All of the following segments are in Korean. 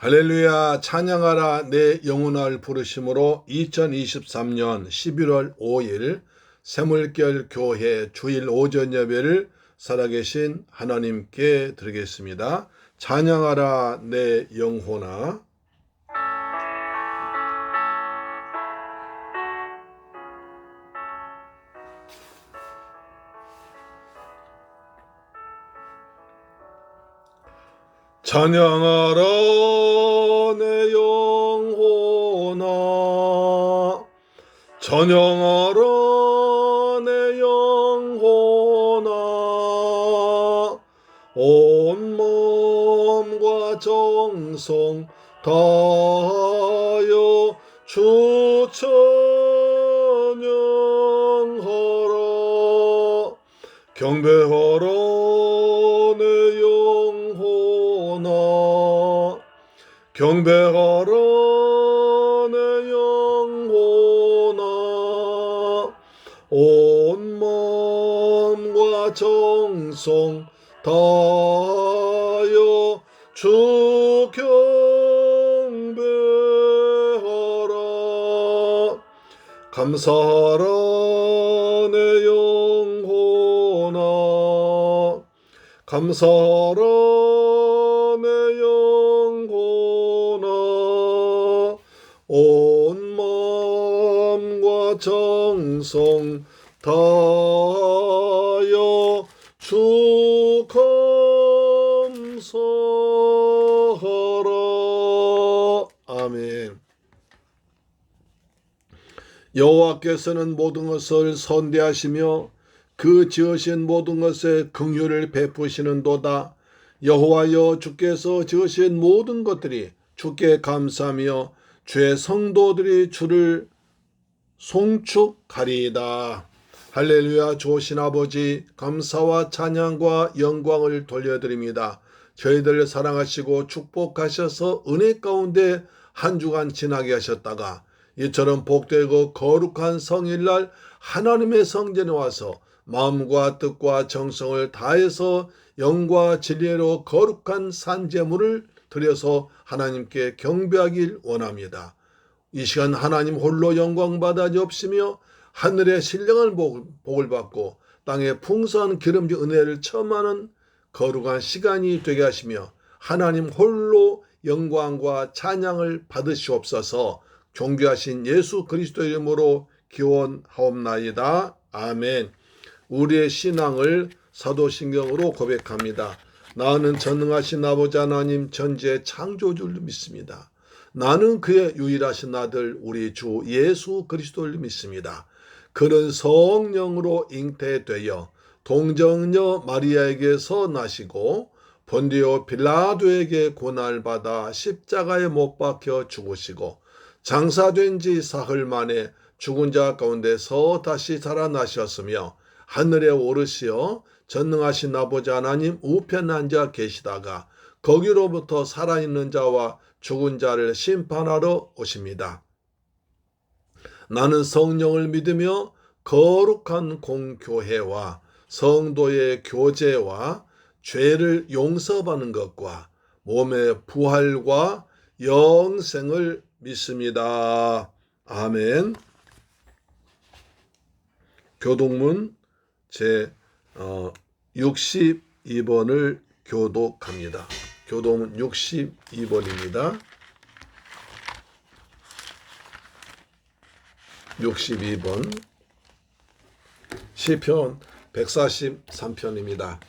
할렐루야. 찬양하라 내 영혼을 부르심으로 2023년 11월 5일 새물결 교회 주일 오전 예배를 살아계신 하나님께 드리겠습니다. 찬양하라 내 영혼아. 찬양하라 내 영혼아, 찬양하라 내 영혼아, 온 몸과 정성 다하여 주 찬양하라. 경배하라 내 영혼아, 경배하라 내 영혼아, 온 마음과 정성 다하여 주 경배하라. 감사하라 내 영혼아, 감사하라 내 영혼아, 온 마음과 정성 다하여 주 감사하라. 아멘. 여호와께서는 모든 것을 선대하시며 그 지으신 모든 것에 긍휼을 베푸시는도다. 여호와여, 주께서 지으신 모든 것들이 주께 감사하며 주의 성도들이 주를 송축하리이다. 할렐루야. 좋으신 아버지, 감사와 찬양과 영광을 돌려드립니다. 저희들을 사랑하시고 축복하셔서 은혜 가운데 한 주간 지나게 하셨다가 이처럼 복되고 거룩한 성일날 하나님의 성전에 와서 마음과 뜻과 정성을 다해서 영과 진리로 거룩한 산제물을 드려서 하나님께 경배하길 원합니다. 이 시간 하나님 홀로 영광 받아 주옵시며 하늘의 신령한 복을 받고 땅의 풍성한 기름진 은혜를 체험하는 거룩한 시간이 되게 하시며 하나님 홀로 영광과 찬양을 받으시옵소서. 존귀하신 예수 그리스도 이름으로 기원하옵나이다. 아멘. 우리의 신앙을 사도신경으로 고백합니다. 나는 전능하신 아버지 하나님 전지의 창조주를 믿습니다. 나는 그의 유일하신 아들 우리 주 예수 그리스도를 믿습니다. 그는 성령으로 잉태되어 동정녀 마리아에게서 나시고 본디오 빌라도에게 고난을 받아 십자가에 못 박혀 죽으시고 장사된 지 사흘 만에 죽은 자 가운데서 다시 살아나셨으며 하늘에 오르시어 전능하신 아버지 하나님 우편에 앉아 계시다가 거기로부터 살아있는 자와 죽은 자를 심판하러 오십니다. 나는 성령을 믿으며 거룩한 공교회와 성도의 교제와 죄를 용서받는 것과 몸의 부활과 영생을 믿습니다. 아멘. 교독문 제 62번을 교독합니다. 교독문 62번입니다. 62번 시편 143편입니다.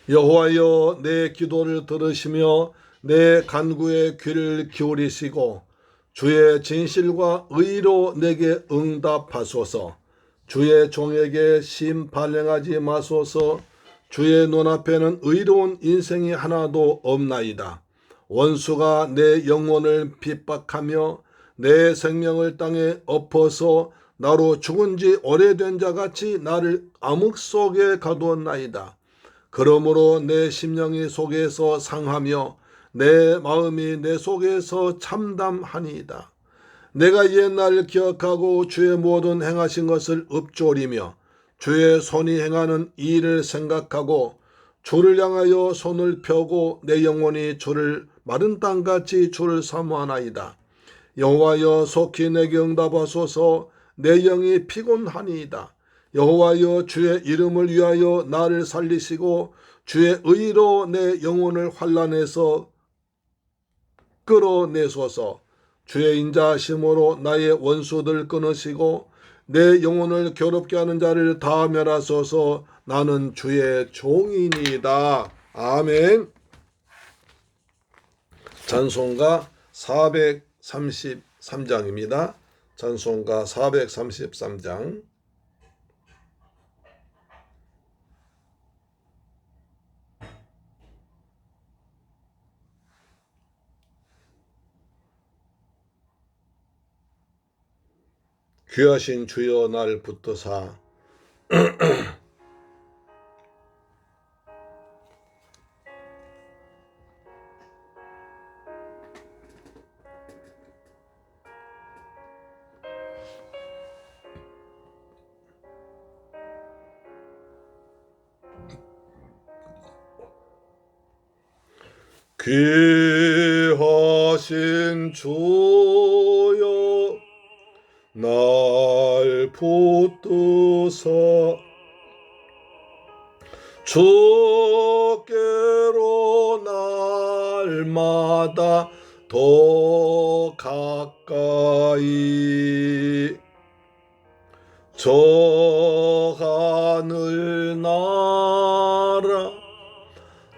여호와여, 내 기도를 들으시며 내 간구에 귀를 기울이시고 주의 진실과 의로 내게 응답하소서. 주의 종에게 심판행하지 마소서. 주의 눈앞에는 의로운 인생이 하나도 없나이다. 원수가 내 영혼을 핍박하며 내 생명을 땅에 엎어서 나로 죽은 지 오래된 자같이 나를 암흑 속에 가두었나이다. 그러므로 내 심령이 속에서 상하며 내 마음이 내 속에서 참담하니이다. 내가 옛날을 기억하고 주의 모든 행하신 것을 읊조리며 주의 손이 행하는 일을 생각하고 주를 향하여 손을 펴고 내 영혼이 주를 마른 땅같이 주를 사모하나이다. 여호와여 속히 내게 응답하소서. 내 영이 피곤하니이다. 여호와여 주의 이름을 위하여 나를 살리시고 주의 의로 내 영혼을 환난에서 끌어내소서. 주의 인자하심으로 나의 원수들 끊으시고 내 영혼을 괴롭게 하는 자를 다 멸하소서. 나는 주의 종이니이다. 아멘. 찬송가 433장입니다. 찬송가 433장. 귀하신 주여 날 붙드사 귀하신 주여 날 붙드사 주께로 날마다 더 가까이 저 하늘 나라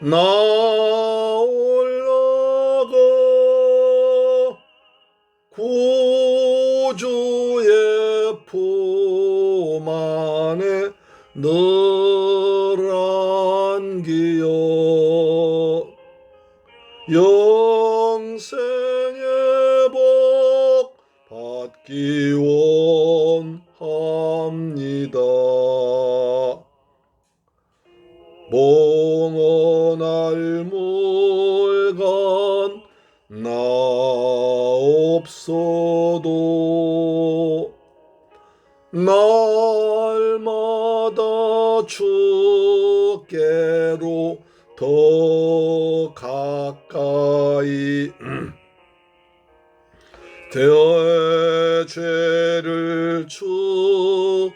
나 올라가 구주의 품 안에 늘 안기어 영생의 복 받기 원합니다. 몽언할 물건 나 없어도 날마다 주께로 더 가까이 내 죄를 주께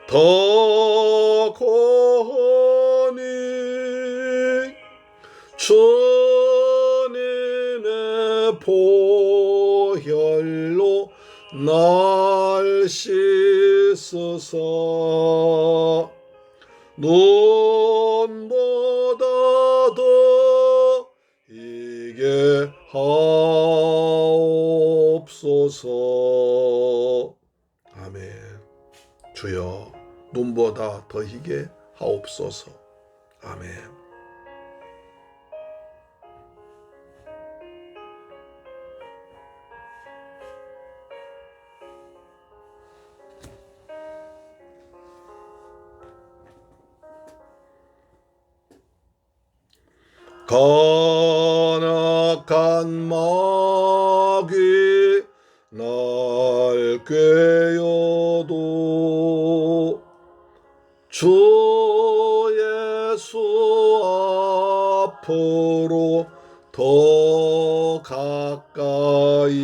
더 거하니 주님의 보혈로 날 씻으사 눈보다 더 희게 하옵소서. 아멘. 주여 눈보다 더 희게 하옵소서. 아멘. 간악한 마귀 날 꾀어도 주 예수 앞으로 더 가까이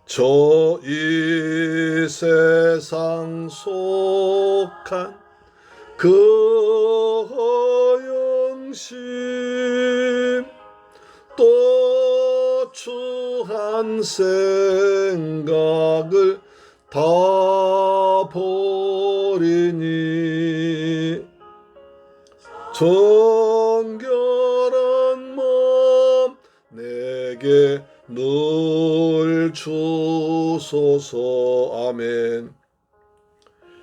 저 이 세상 속한 그 허영심 또 추한 생각을 다 버리니 정결한 마음 내게 늘 주소서. 아멘.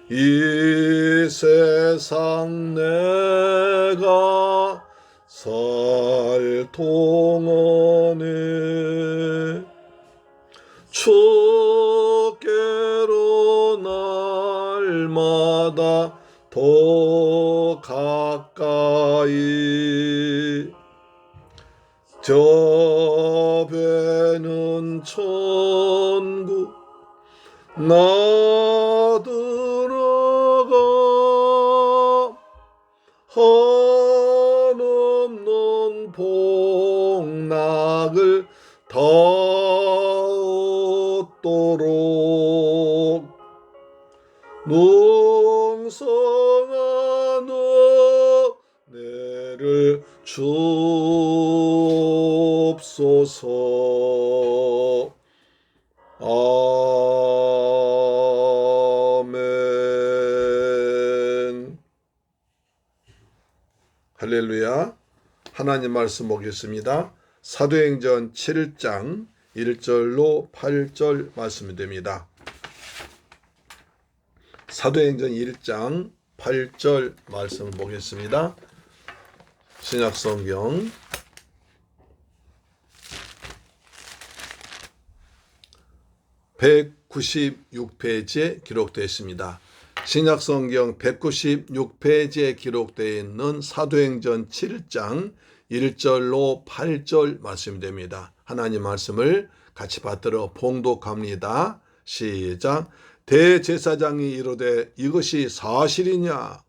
이 세상 내가 살 동안에 주께로 날마다 더 가까이 저 배는 천국 나 들어가 한없는 복락을 다 얻도록 농성한 은혜를 주옵소서. 아멘. 할렐루야. 하나님 말씀 보겠습니다. 사도행전 7장 1절로 8절 말씀이 됩니다. 사도행전 1장 8절 말씀 보겠습니다. 신약성경 196페이지에 기록되어 있습니다. 신약성경 196페이지에 기록되어 있는 사도행전 7장 1절로 8절 말씀이 됩니다. 하나님 말씀을 같이 받들어 봉독합니다. 시작. 대제사장이 이르되 이것이 사실이냐?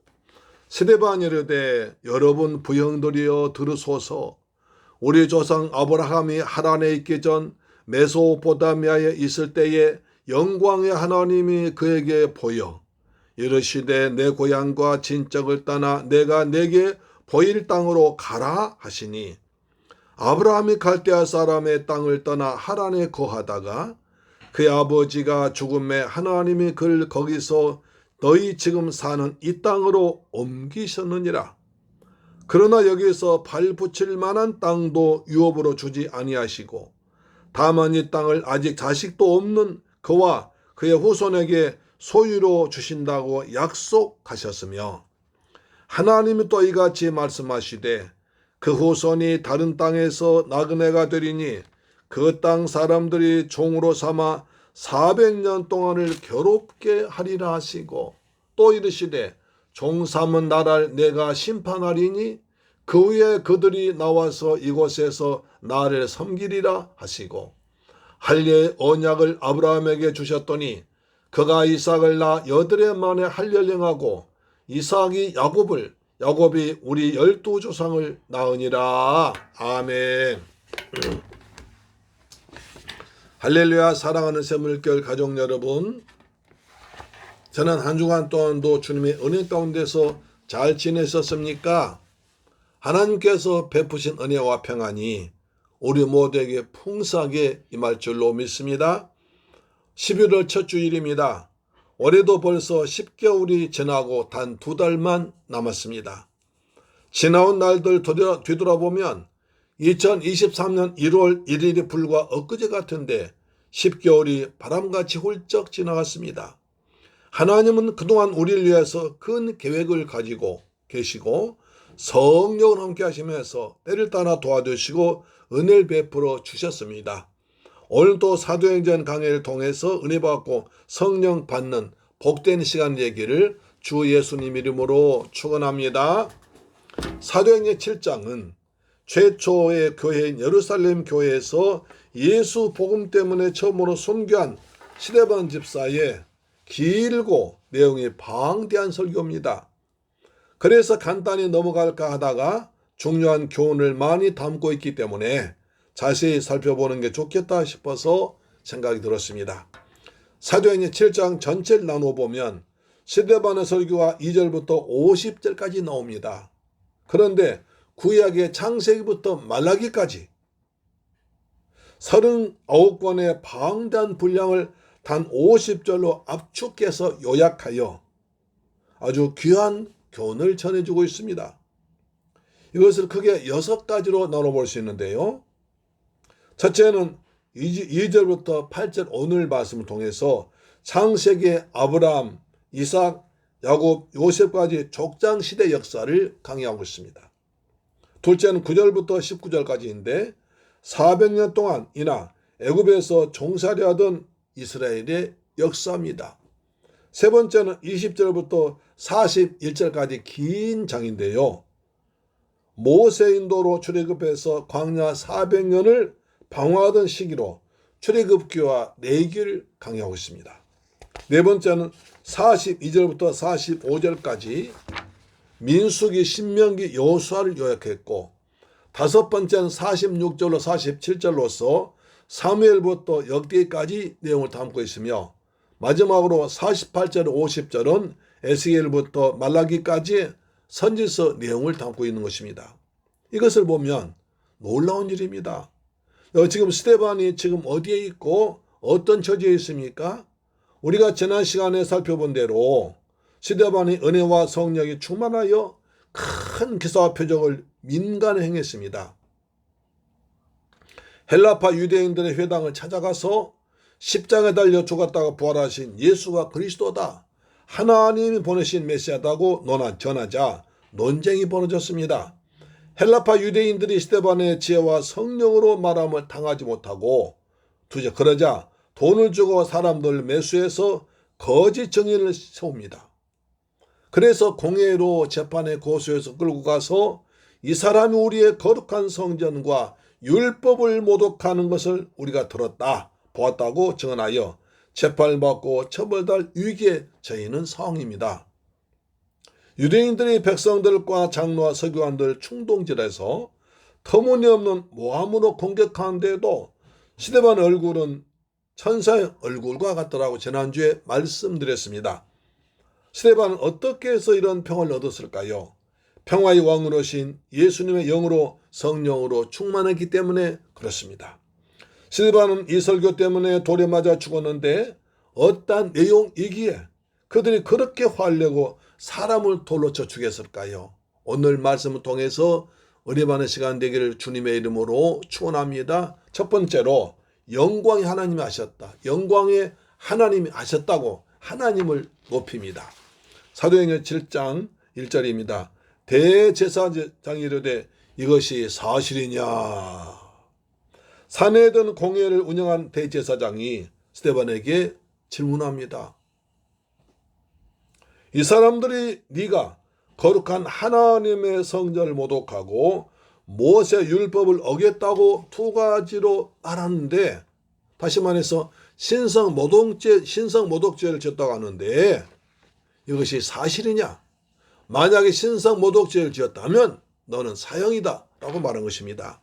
스데반이 이르되 여러분 부형들이여 들으소서. 우리 조상 아브라함이 하란에 있기 전 메소포타미아에 있을 때에 영광의 하나님이 그에게 보여 이르시되 내 고향과 친척을 떠나 내가 내게 보일 땅으로 가라 하시니 아브라함이 갈대아 사람의 땅을 떠나 하란에 거하다가 그의 아버지가 죽음에 하나님이 그를 거기서 너희 지금 사는 이 땅으로 옮기셨느니라. 그러나 여기서 발 붙일 만한 땅도 유업으로 주지 아니하시고 다만 이 땅을 아직 자식도 없는 그와 그의 후손에게 소유로 주신다고 약속하셨으며 하나님이 또 이같이 말씀하시되 그 후손이 다른 땅에서 나그네가 되리니 그 땅 사람들이 종으로 삼아 400년 동안을 괴롭게 하리라 하시고 또 이르시되 종 삼은 나라를 내가 심판하리니 그 후에 그들이 나와서 이곳에서 나를 섬기리라 하시고 할례의 언약을 아브라함에게 주셨더니 그가 이삭을 낳아 여드레 만에 할례령하고 이삭이 야곱이 우리 12조상을 낳으니라. 아멘. 할렐루야. 사랑하는 새물결 가족 여러분, 저는 한 주간 동안도 주님의 은혜 가운데서 잘 지내셨습니까? 하나님께서 베푸신 은혜와 평안이 우리 모두에게 풍성하게 임할 줄로 믿습니다. 11월 첫 주일입니다. 올해도 벌써 10개월이 지나고 단 2달만 남았습니다. 지나온 날들 뒤돌아보면 2023년 1월 1일이 불과 엊그제 같은데 10개월이 바람같이 훌쩍 지나갔습니다. 하나님은 그동안 우리를 위해서 큰 계획을 가지고 계시고 성령을 함께 하시면서 때를 따라 도와주시고 은혜를 베풀어 주셨습니다. 오늘도 사도행전 강해를 통해서 은혜 받고 성령 받는 복된 시간 되기를 주 예수님 이름으로 축원합니다. 사도행전 7장은 최초의 교회인 예루살렘 교회에서 예수 복음 때문에 처음으로 순교한 스데반 집사의 길고 내용이 방대한 설교입니다. 그래서 간단히 넘어갈까 하다가 중요한 교훈을 많이 담고 있기 때문에 자세히 살펴보는 게 좋겠다 싶어서 생각이 들었습니다. 사도행전 7장 전체를 나눠보면 스데반의 설교가 2절부터 50절까지 나옵니다. 그런데 구약의 창세기부터 말라기까지 39권의 방대한 분량을 단 50절로 압축해서 요약하여 아주 귀한 교훈을 전해주고 있습니다. 이것을 크게 6가지로 나눠볼 수 있는데요. 첫째는 2절부터 8절 오늘 말씀을 통해서 창세기의 아브라함, 이삭, 야곱, 요셉까지 족장시대 역사를 강의하고 있습니다. 둘째는 9절부터 19절까지인데 400년 동안이나 애굽에서 종살이 하던 이스라엘의 역사입니다. 세 번째는 20절부터 41절까지 긴 장인데요. 모세 인도로 출애굽해서 광야 400년을 방황하던 시기로 출애굽기와 레위기를 강의하고 있습니다. 네 번째는 42절부터 45절까지 민수기, 신명기, 여호수아를 요약했고, 다섯 번째는 46절로 47절로서 사무엘부터 역대기까지 내용을 담고 있으며, 마지막으로 48절 50절은 에스겔부터 말라기까지 선지서 내용을 담고 있는 것입니다. 이것을 보면 놀라운 일입니다. 지금 스데반이 지금 어디에 있고 어떤 처지에 있습니까? 우리가 지난 시간에 살펴본 대로 스데반이 은혜와 성령이 충만하여 큰 기사와 표적을 민간에 행했습니다. 헬라파 유대인들의 회당을 찾아가서 십자가에 달려 죽었다가 부활하신 예수가 그리스도다, 하나님이 보내신 메시아다고 전하자 논쟁이 벌어졌습니다. 헬라파 유대인들이 스데반의 지혜와 성령으로 말함을 당하지 못하고, 그러자 돈을 주고 사람들 매수해서 거짓 증인을 세웁니다. 그래서 공회로 재판에 고소해서 끌고 가서 이 사람이 우리의 거룩한 성전과 율법을 모독하는 것을 우리가 들었다, 보았다고 증언하여 재판을 받고 처벌될 위기에 처해 상황입니다. 유대인들이 백성들과 장로와 서기관들 충동질해서 터무니없는 모함으로 공격하는데도 스데반 얼굴은 천사의 얼굴과 같더라고 지난주에 말씀드렸습니다. 스데반은 어떻게 해서 이런 평을 얻었을까요? 평화의 왕으로신 예수님의 영으로 성령으로 충만했기 때문에 그렇습니다. 스데반은 이 설교 때문에 돌에 맞아 죽었는데 어떤 내용이기에 그들이 그렇게 화내고 사람을 돌로 쳐 죽였을까요? 오늘 말씀을 통해서 은혜 받는 시간 되기를 주님의 이름으로 축원합니다. 첫 번째로 영광의 하나님이 하셨다. 영광의 하나님이 하셨다고 하나님을 높입니다. 사도행전 7장 1절입니다. 대제사장이 이르되 이것이 사실이냐. 산헤드린 공회를 운영한 대제사장이 스데반에게 질문합니다. 이 사람들이 네가 거룩한 하나님의 성전을 모독하고 모세 율법을 어겼다고 두 가지로 말하는데, 다시 말해서 신성 모독죄를 지었다고 하는데 이것이 사실이냐? 만약에 신성 모독죄를 지었다면 너는 사형이다 라고 말한 것입니다.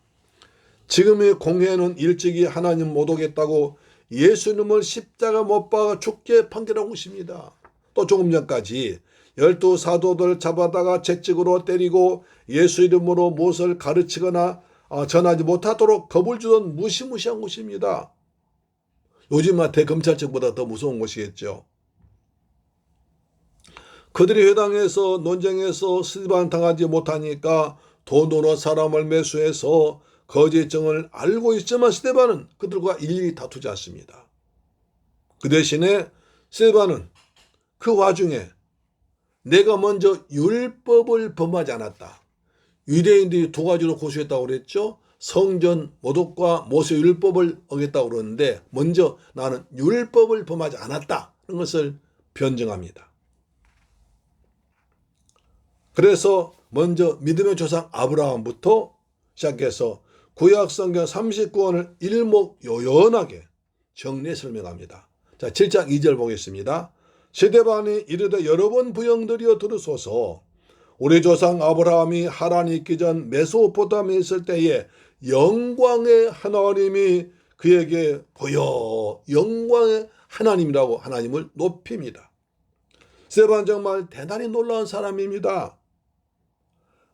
지금의 공회는 일찍이 하나님 모독했다고 예수님을 십자가 못 박아 죽게 판결한 것입니다. 또 조금 전까지 12 사도들 잡아다가 채찍으로 때리고 예수 이름으로 무엇을 가르치거나 전하지 못하도록 겁을 주던 무시무시한 것입니다. 요즘 대검찰청보다 더 무서운 것이겠죠. 그들이 회당에서 논쟁에서 스데반 당하지 못하니까 돈으로 사람을 매수해서 거짓 증언을 알고 있지만 스데반은 그들과 일일이 다투지 않습니다. 그 대신에 스데반은 그 와중에 내가 먼저 율법을 범하지 않았다. 유대인들이 두 가지로 고소했다고 그랬죠. 성전 모독과 모세 율법을 어겼다고 그러는데 먼저 나는 율법을 범하지 않았다 하는 것을 변증합니다. 그래서 먼저 믿음의 조상 아브라함부터 시작해서 구약성경 39권을 일목요연하게 정리해 설명합니다. 자, 7장 2절 보겠습니다. 스데반이 이르되 여러 번 부형들이여 들으소서. 우리 조상 아브라함이 하란에 있기 전 메소포타미아에 있을 때에 영광의 하나님이 그에게 보여. 영광의 하나님이라고 하나님을 높입니다. 스데반 정말 대단히 놀라운 사람입니다.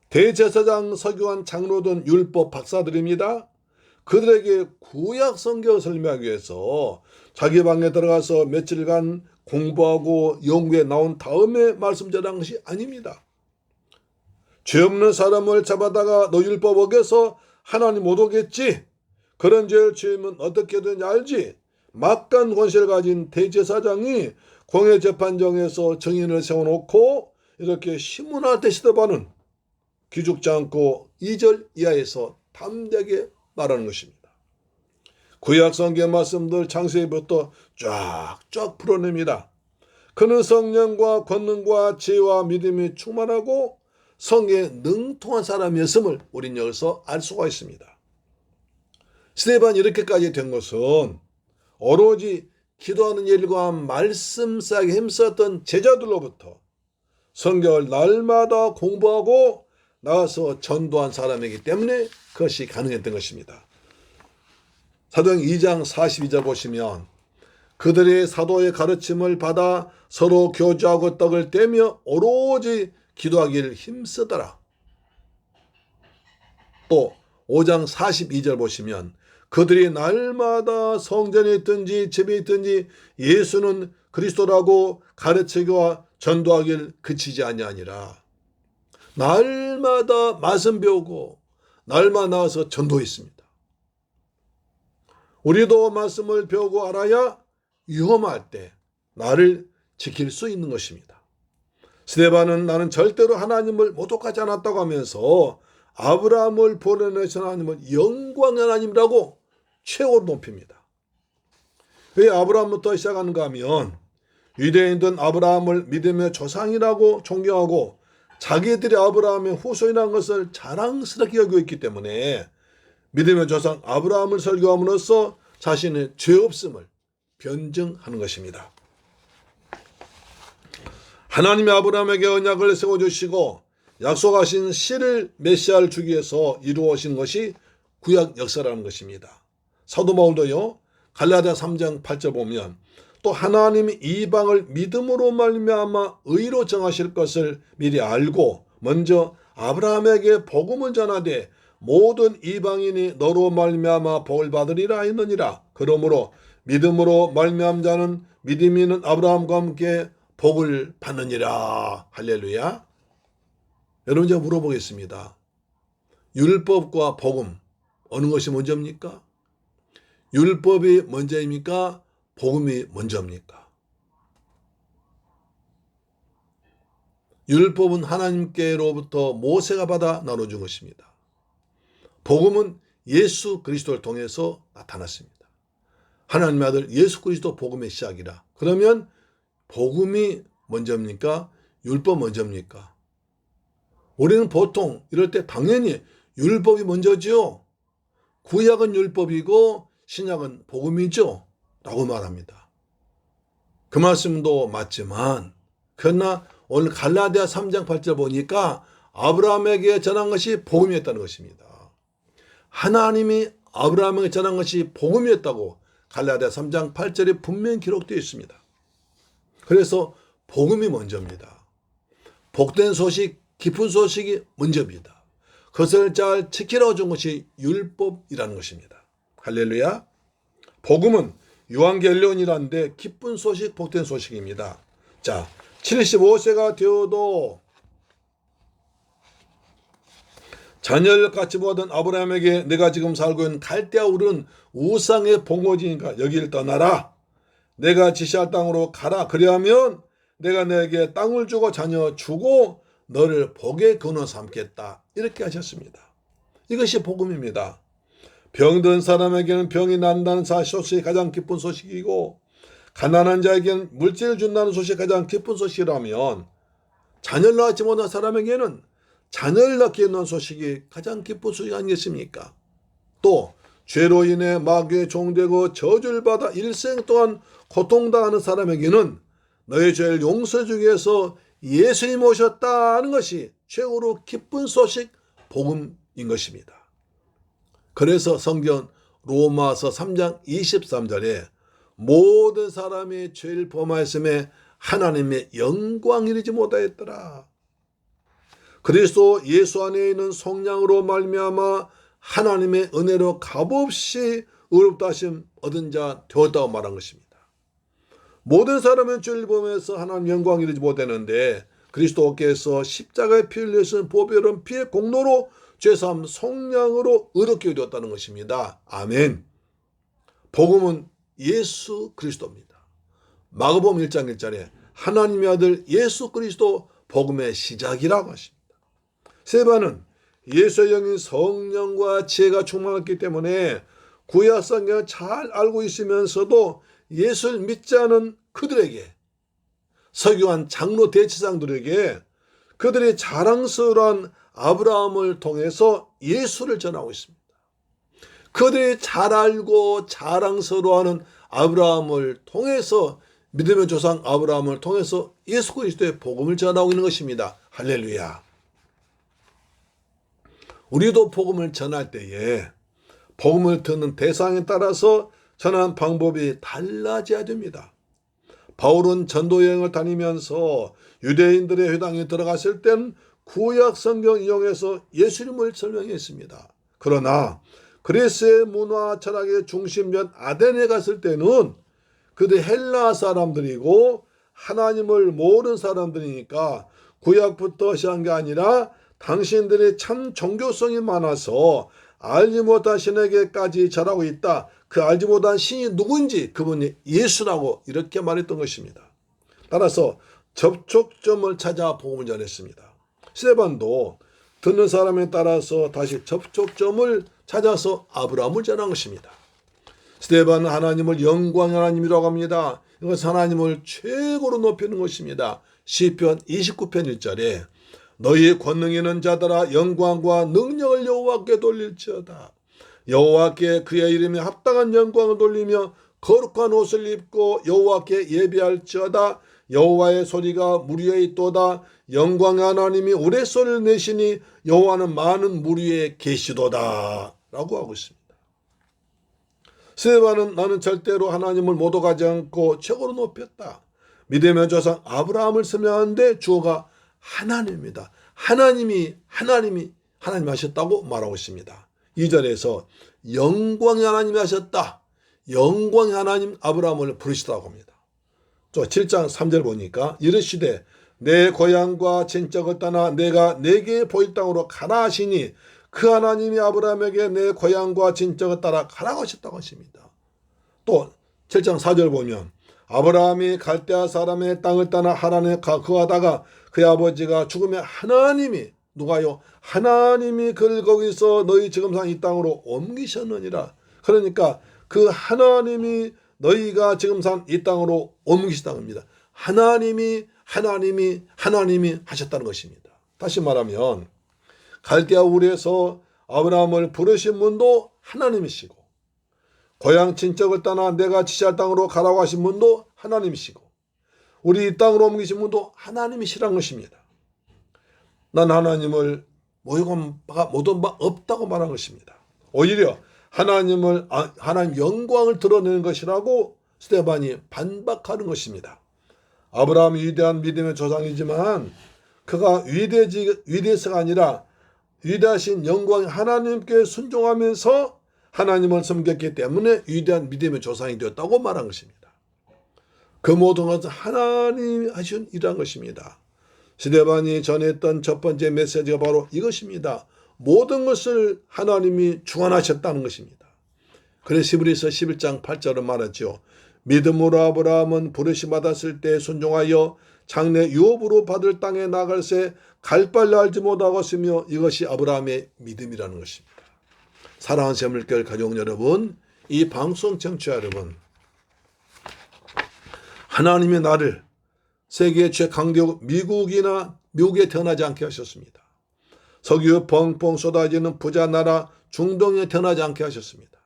대제사장, 서기관, 장로든 율법 박사들입니다. 그들에게 구약 성경을 설명하기 위해서 자기 방에 들어가서 며칠간 공부하고 연구해 나온 다음에 말씀 전한 것이 아닙니다. 죄 없는 사람을 잡아다가 너 율법 어겨서 하나님 못 오겠지? 그런 죄를 지으면 어떻게 되는지 알지? 막간 권세를 가진 대제사장이 공회재판정에서 증인을 세워놓고 이렇게 신문할 때 스데반은 기죽지 않고 2절 이하에서 담대하게 말하는 것입니다. 구약 성경 말씀들 창세기부터 쫙쫙 풀어냅니다. 그는 성령과 권능과 지혜와 믿음이 충만하고 성에 능통한 사람이었음을 우린 여기서 알 수가 있습니다. 스데반이 이렇게까지 된 것은 오로지 기도하는 일과 말씀 쌓기 힘썼던 제자들로부터 성경을 날마다 공부하고 나가서 전도한 사람이기 때문에 그것이 가능했던 것입니다. 사도행 2장 42절 보시면 그들이 사도의 가르침을 받아 서로 교제하고 떡을 떼며 오로지 기도하기를 힘쓰더라. 또 5장 42절 보시면 그들이 날마다 성전에 있든지 집에 있든지 예수는 그리스도라고 가르치기와 전도하기를 그치지 아니하니라. 날마다 말씀 배우고 날마다 나와서 전도했습니다. 우리도 말씀을 배우고 알아야 위험할 때 나를 지킬 수 있는 것입니다. 스데반은 나는 절대로 하나님을 모독하지 않았다고 하면서 아브라함을 보내내신 하나님은 영광의 하나님이라고 최고로 높입니다. 왜 아브라함부터 시작하는가 하면 유대인들은 아브라함을 믿음의 조상이라고 존경하고 자기들이 아브라함의 후손이라는 것을 자랑스럽게 여기고 있기 때문에 믿음의 조상 아브라함을 설교함으로써 자신의 죄 없음을 변증하는 것입니다. 하나님이 아브라함에게 언약을 세워주시고 약속하신 씨를 메시아를 주기 위해서 이루어진 것이 구약 역사라는 것입니다. 사도 바울도요 갈라디아 3장 8절 보면 또 하나님이 이방을 믿음으로 말미암아 의로 정하실 것을 미리 알고 먼저 아브라함에게 복음을 전하되 모든 이방인이 너로 말미암아 복을 받으리라 했느니라. 그러므로 믿음으로 말미암은 자는 믿음이 있는 아브라함과 함께 복을 받느니라. 할렐루야. 여러분 제가 물어보겠습니다. 율법과 복음 어느 것이 먼저입니까? 율법이 먼저입니까? 복음이 먼저입니까? 율법은 하나님께로부터 모세가 받아 나눠준 것입니다. 복음은 예수 그리스도를 통해서 나타났습니다. 하나님의 아들 예수 그리스도 복음의 시작이라. 그러면 복음이 먼저입니까? 율법 먼저입니까? 우리는 보통 이럴 때 당연히 율법이 먼저죠. 구약은 율법이고 신약은 복음이죠. 라고 말합니다. 그 말씀도 맞지만 그러나 오늘 갈라디아 3장 8절 보니까 아브라함에게 전한 것이 복음이었다는 것입니다. 하나님이 아브라함에게 전한 것이 복음이었다고 갈라디아 3장 8절에 분명히 기록되어 있습니다. 그래서 복음이 먼저입니다. 복된 소식, 기쁜 소식이 먼저입니다. 그것을 잘 지키라고 준 것이 율법이라는 것입니다. 할렐루야. 복음은 유한겔론이라는데 기쁜 소식, 복된 소식입니다. 자, 75세가 되어도 자녀를 같이 보던 아브라함에게 내가 지금 살고 있는 갈대아 우르는 우상의 본거지니까 여기를 떠나라. 내가 지시할 땅으로 가라. 그리하면 내가 너에게 땅을 주고 자녀 주고 너를 복의 근원 삼겠다. 이렇게 하셨습니다. 이것이 복음입니다. 병든 사람에게는 병이 난다는 소식이 가장 기쁜 소식이고 가난한 자에게는 물질을 준다는 소식이 가장 기쁜 소식이라면 자녀를 낳지 못한 사람에게는 자녀를 낳게 해놓은 소식이 가장 기쁜 소식이 아니겠습니까? 또 죄로 인해 마귀의 종되고 저주를 받아 일생 동안 고통당하는 사람에게는 너의 죄를 용서해주기 위해서 예수님이 오셨다는 것이 최고로 기쁜 소식 복음인 것입니다. 그래서 성경 로마서 3장 23절에 모든 사람이 죄를 범하였음에 하나님의 영광 이르지 못하였더라. 그리스도 예수 안에 있는 성령으로 말미암아 하나님의 은혜로 값없이 의롭다 하심 얻은 자 되었다고 말한 것입니다. 모든 사람은 죄를 범해서 하나님 영광 이르지 못하는데 그리스도께서 십자가의 피 흘리신 보배로운 피의 공로로 죄사함 성령으로 의롭게 되었다는 것입니다. 아멘. 복음은 예수 그리스도입니다. 마가복음 1장 1절에 하나님의 아들 예수 그리스도 복음의 시작이라고 하십니다. 스데반은 예수의 영인 성령과 지혜가 충만했기 때문에 구약 성경을 잘 알고 있으면서도 예수를 믿지 않은 그들에게 서기관 장로 대치장들에게 그들이 자랑스러운 아브라함을 통해서 예수를 전하고 있습니다. 그들이 잘 알고 자랑스러워하는 아브라함을 통해서 믿음의 조상 아브라함을 통해서 예수 그리스도의 복음을 전하고 있는 것입니다. 할렐루야. 우리도 복음을 전할 때에 복음을 듣는 대상에 따라서 전하는 방법이 달라져야 됩니다. 바울은 전도 여행을 다니면서 유대인들의 회당에 들어갔을 땐 구약 성경 인용해서 예수님을 설명했습니다. 그러나 그리스의 문화 철학의 중심지인 아덴에 갔을 때는 그들 헬라 사람들이고 하나님을 모르는 사람들이니까 구약부터 시작한 게 아니라 당신들이 참 종교성이 많아서 알지 못한 신에게까지 절하고 있다. 그 알지 못한 신이 누군지 그분이 예수라고 이렇게 말했던 것입니다. 따라서 접촉점을 찾아 복음을 전했습니다. 스데반도 듣는 사람에 따라서 다시 접촉점을 찾아서 아브라함을 전한 것입니다. 스데반은 하나님을 영광의 하나님이라고 합니다. 이것은 하나님을 최고로 높이는 것입니다. 시편 29편 1절에 너희 권능 있는 자들아 영광과 능력을 여호와께 돌릴지어다. 여호와께 그의 이름에 합당한 영광을 돌리며 거룩한 옷을 입고 여호와께 예배할지어다. 여호와의 소리가 물 위에 있도다. 영광의 하나님이 우레소리를 내시니 여호와는 많은 물 위에 계시도다 라고 하고 있습니다. 스데반은 나는 절대로 하나님을 모독하지 않고 최고로 높였다. 믿음의 조상 아브라함을 설명하는데 주어가 하나님입니다. 하나님이 하셨다고 말하고 있습니다. 2절에서 영광의 하나님이 하셨다. 영광의 하나님 아브라함을 부르시다고 합니다. 또 7장 3절 보니까 이르시되 내 고향과 친척을 떠나 내가 내게 보일 땅으로 가라 하시니 그 하나님이 아브라함에게 내 고향과 친척을 따라 가라고 하셨다고 하십니다. 또 7장 4절 보면 아브라함이 갈대아 사람의 땅을 떠나 하란에 거하다가 그의 아버지가 죽으면 하나님이 누가요? 하나님이 그를 거기서 너희 지금 산 이 땅으로 옮기셨느니라. 그러니까 그 하나님이 너희가 지금 산 이 땅으로 옮기시다는 겁니다. 하나님이 하셨다는 것입니다. 다시 말하면 갈대아 우르에서 아브라함을 부르신 분도 하나님이시고 고향 친척을 떠나 내가 지시할 땅으로 가라고 하신 분도 하나님이시고 우리 이 땅으로 옮기신 분도 하나님이시란 것입니다. 난 하나님을 모욕한 바가 모든 바 없다고 말한 것입니다. 오히려 하나님 영광을 드러내는 것이라고 스데반이 반박하는 것입니다. 아브라함이 위대한 믿음의 조상이지만 그가 위대해서가 아니라 위대하신 영광의 하나님께 순종하면서 하나님을 섬겼기 때문에 위대한 믿음의 조상이 되었다고 말한 것입니다. 그 모든 것은 하나님이 하신 일한 것입니다. 스데반이 전했던 첫 번째 메시지가 바로 이것입니다. 모든 것을 하나님이 주관하셨다는 것입니다. 그래서 히브리서 11장 8절은 말하죠. 믿음으로 아브라함은 부르심 받았을 때 순종하여 장래 유업으로 받을 땅에 나갈새 갈 바를 알지 못하겠으며 이것이 아브라함의 믿음이라는 것입니다. 사랑하는 새물교회 가족 여러분, 이 방송 청취자 여러분, 하나님이 나를 세계 최강대국 미국에 태어나지 않게 하셨습니다. 석유 펑펑 쏟아지는 부자 나라 중동에 태어나지 않게 하셨습니다.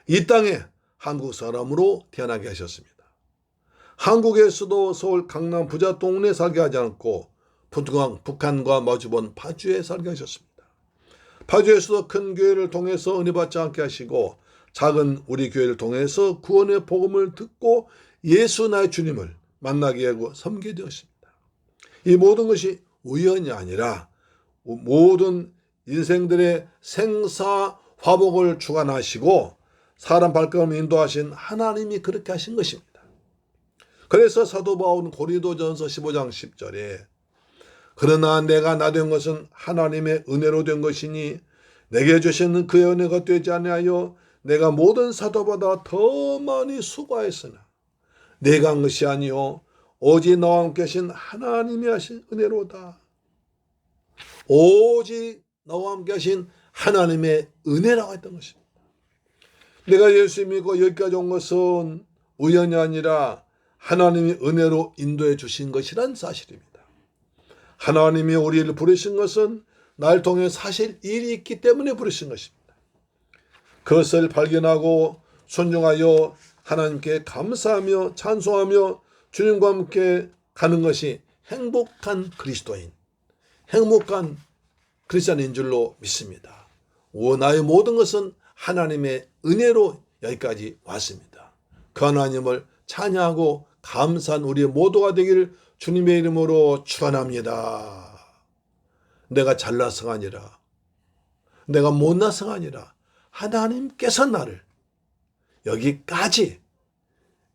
이 땅에 한국 사람으로 태어나게 하셨습니다. 한국의 수도 서울 강남 부자 동네에 살게 하지 않고 북한과 마주본 파주에 살게 하셨습니다. 파주에서도 큰 교회를 통해서 은혜 받지 않게 하시고 작은 우리 교회를 통해서 구원의 복음을 듣고 예수 나의 주님을 만나게 하고 섬기게 되었습니다. 이 모든 것이 우연이 아니라 모든 인생들의 생사화복을 주관하시고 사람 발걸음을 인도하신 하나님이 그렇게 하신 것입니다. 그래서 사도 바울은 고린도전서 15장 10절에 그러나 내가 나 된 것은 하나님의 은혜로 된 것이니 내게 주시는 그의 은혜가 되지 아니하여 내가 모든 사도보다 더 많이 수고하였으나 내가 한 것이 아니요 오직 나와 함께 하신 하나님이 하신 은혜로다. 오직 나와 함께 하신 하나님의 은혜라고 했던 것입니다. 내가 예수 믿고 여기까지 온 것은 우연이 아니라 하나님이 은혜로 인도해 주신 것이란 사실입니다. 하나님이 우리를 부르신 것은 날 통해 사실 일이 있기 때문에 부르신 것입니다. 그것을 발견하고 순종하여 하나님께 감사하며 찬송하며 주님과 함께 가는 것이 행복한 그리스도인, 행복한 크리스찬인 줄로 믿습니다. 나의 모든 것은 하나님의 은혜로 여기까지 왔습니다. 그 하나님을 찬양하고 감사한 우리 모두가 되기를 주님의 이름으로 축원합니다. 내가 잘나서가 아니라, 내가 못나서가 아니라 하나님께서 나를 여기까지,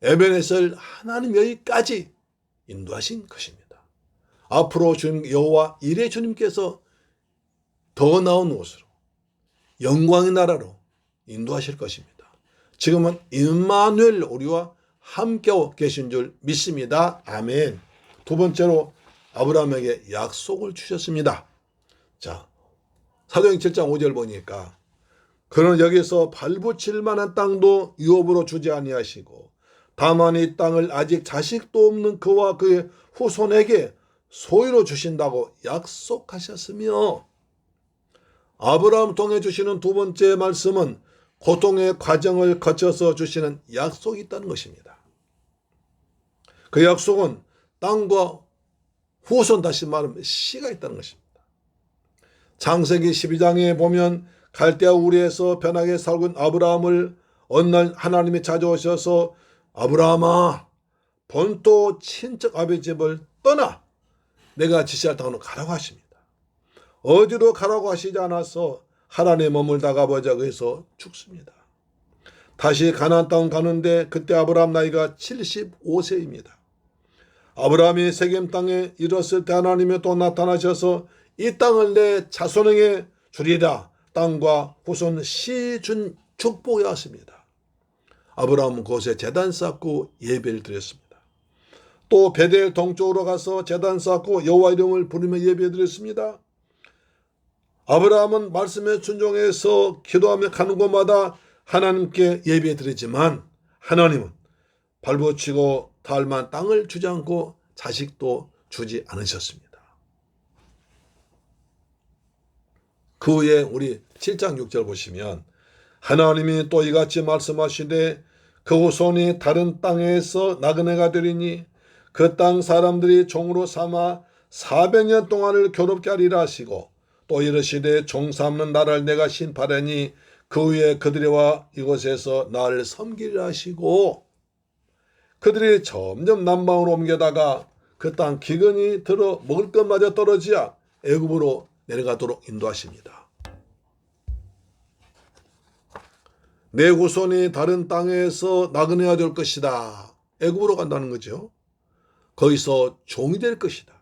에베네셀 하나님 여기까지 인도하신 것입니다. 앞으로 주님 여호와 이레 주님께서 더 나은 곳으로, 영광의 나라로 인도하실 것입니다. 지금은 임마누엘 우리와 함께 계신 줄 믿습니다. 아멘. 두 번째로 아브라함에게 약속을 주셨습니다. 자, 사도행 7장 5절 보니까 그는 여기서 발붙일 만한 땅도 유업으로 주지 아니하시고 다만 이 땅을 아직 자식도 없는 그와 그의 후손에게 소유로 주신다고 약속하셨으며, 아브라함 통해 주시는 두 번째 말씀은 고통의 과정을 거쳐서 주시는 약속이 있다는 것입니다. 그 약속은 땅과 후손, 다시 말하면 씨가 있다는 것입니다. 창세기 12장에 보면 갈대아 우리에서 편하게 살고 있는 아브라함을 어느 날 하나님이 찾아오셔서 아브라함아, 본토 친척 아버지 집을 떠나 내가 지시할 땅으로 가라고 하십니다. 어디로 가라고 하시지 않아서 하란에 머물다가 거기서 죽습니다. 다시 가나안 땅 가는데 그때 아브라함 나이가 75세입니다. 아브라함이 세겜 땅에 이르렀을 때 하나님이 또 나타나셔서 이 땅을 내 자손에게 주리라, 땅과 후손 씨 준 축복이 왔습니다. 아브라함은 그곳에 제단 쌓고 예배를 드렸습니다. 또 베델 동쪽으로 가서 제단 쌓고 여호와 이름을 부르며 예배 드렸습니다. 아브라함은 말씀에 순종해서 기도하며 가는 곳마다 하나님께 예배 드리지만 하나님은 발붙이고 닿을 만한 땅을 주지 않고 자식도 주지 않으셨습니다. 그 후에 우리 7장 6절 보시면 하나님이 또 이같이 말씀하시되 그 후손이 다른 땅에서 나그네가 되리니 그 땅 사람들이 종으로 삼아 400년 동안을 괴롭게 하리라 하시고, 또 이르시되 종 삼는 나라를 내가 심판하니 그 후에 그들이 와 이곳에서 나를 섬기리라 하시고, 그들이 점점 남방으로 옮겨다가 그 땅 기근이 들어 먹을 것마저 떨어지야 애굽으로 내려가도록 인도하십니다. 내 후손이 다른 땅에서 나그네가 될 것이다. 애굽으로 간다는 거죠. 거기서 종이 될 것이다.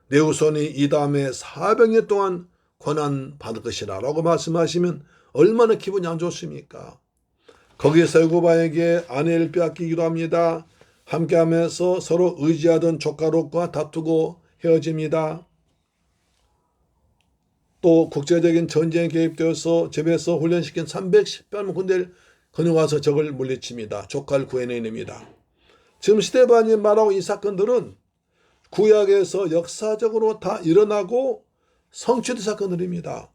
내 후손이 이 다음에 400년 동안 고난 받을 것이라 라고 말씀하시면 얼마나 기분이 안 좋습니까? 거기서 애굽아에게 아내를 빼앗기기도 합니다. 함께하면서 서로 의지하던 조카롯과 다투고 헤어집니다. 또 국제적인 전쟁에 개입되어서 집에서 훈련시킨 310만 군대를 건너와서 적을 물리칩니다. 조카를 구해내냅니다. 지금 스데반이 말하고 이 사건들은 구약에서 역사적으로 다 일어나고 성취된 사건들입니다.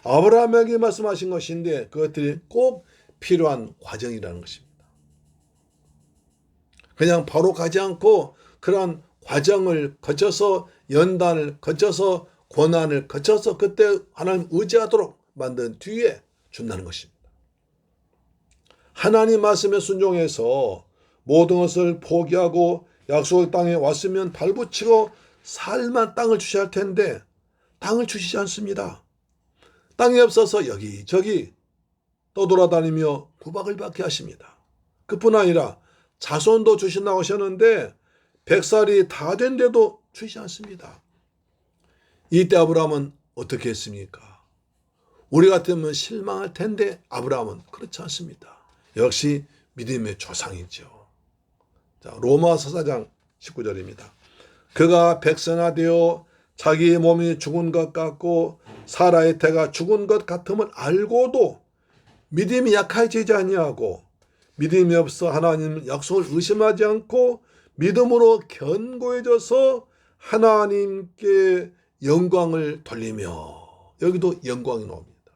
아브라함에게 말씀하신 것인데 그것들이 꼭 필요한 과정이라는 것입니다. 그냥 바로 가지 않고 그러한 과정을 거쳐서, 연단을 거쳐서, 고난을 거쳐서 그때 하나님 의지하도록 만든 뒤에 준다는 것입니다. 하나님 말씀에 순종해서 모든 것을 포기하고 약속의 땅에 왔으면 발붙이고 살만 땅을 주셔야 할 텐데 땅을 주시지 않습니다. 땅이 없어서 여기저기 떠돌아다니며 구박을 받게 하십니다. 그뿐 아니라 자손도 주신다고 하셨는데 100살이 다 된데도 주시지 않습니다. 이때 아브라함은 어떻게 했습니까? 우리 같으면 실망할 텐데 아브라함은 그렇지 않습니다. 역시 믿음의 조상이죠. 자, 로마서 4장 19절입니다. 그가 백성화되어 자기 몸이 죽은 것 같고 사라의 태가 죽은 것 같음을 알고도 믿음이 약해지지 아니하고 믿음이 없어 하나님 약속을 의심하지 않고 믿음으로 견고해져서 하나님께 영광을 돌리며, 여기도 영광이 나옵니다.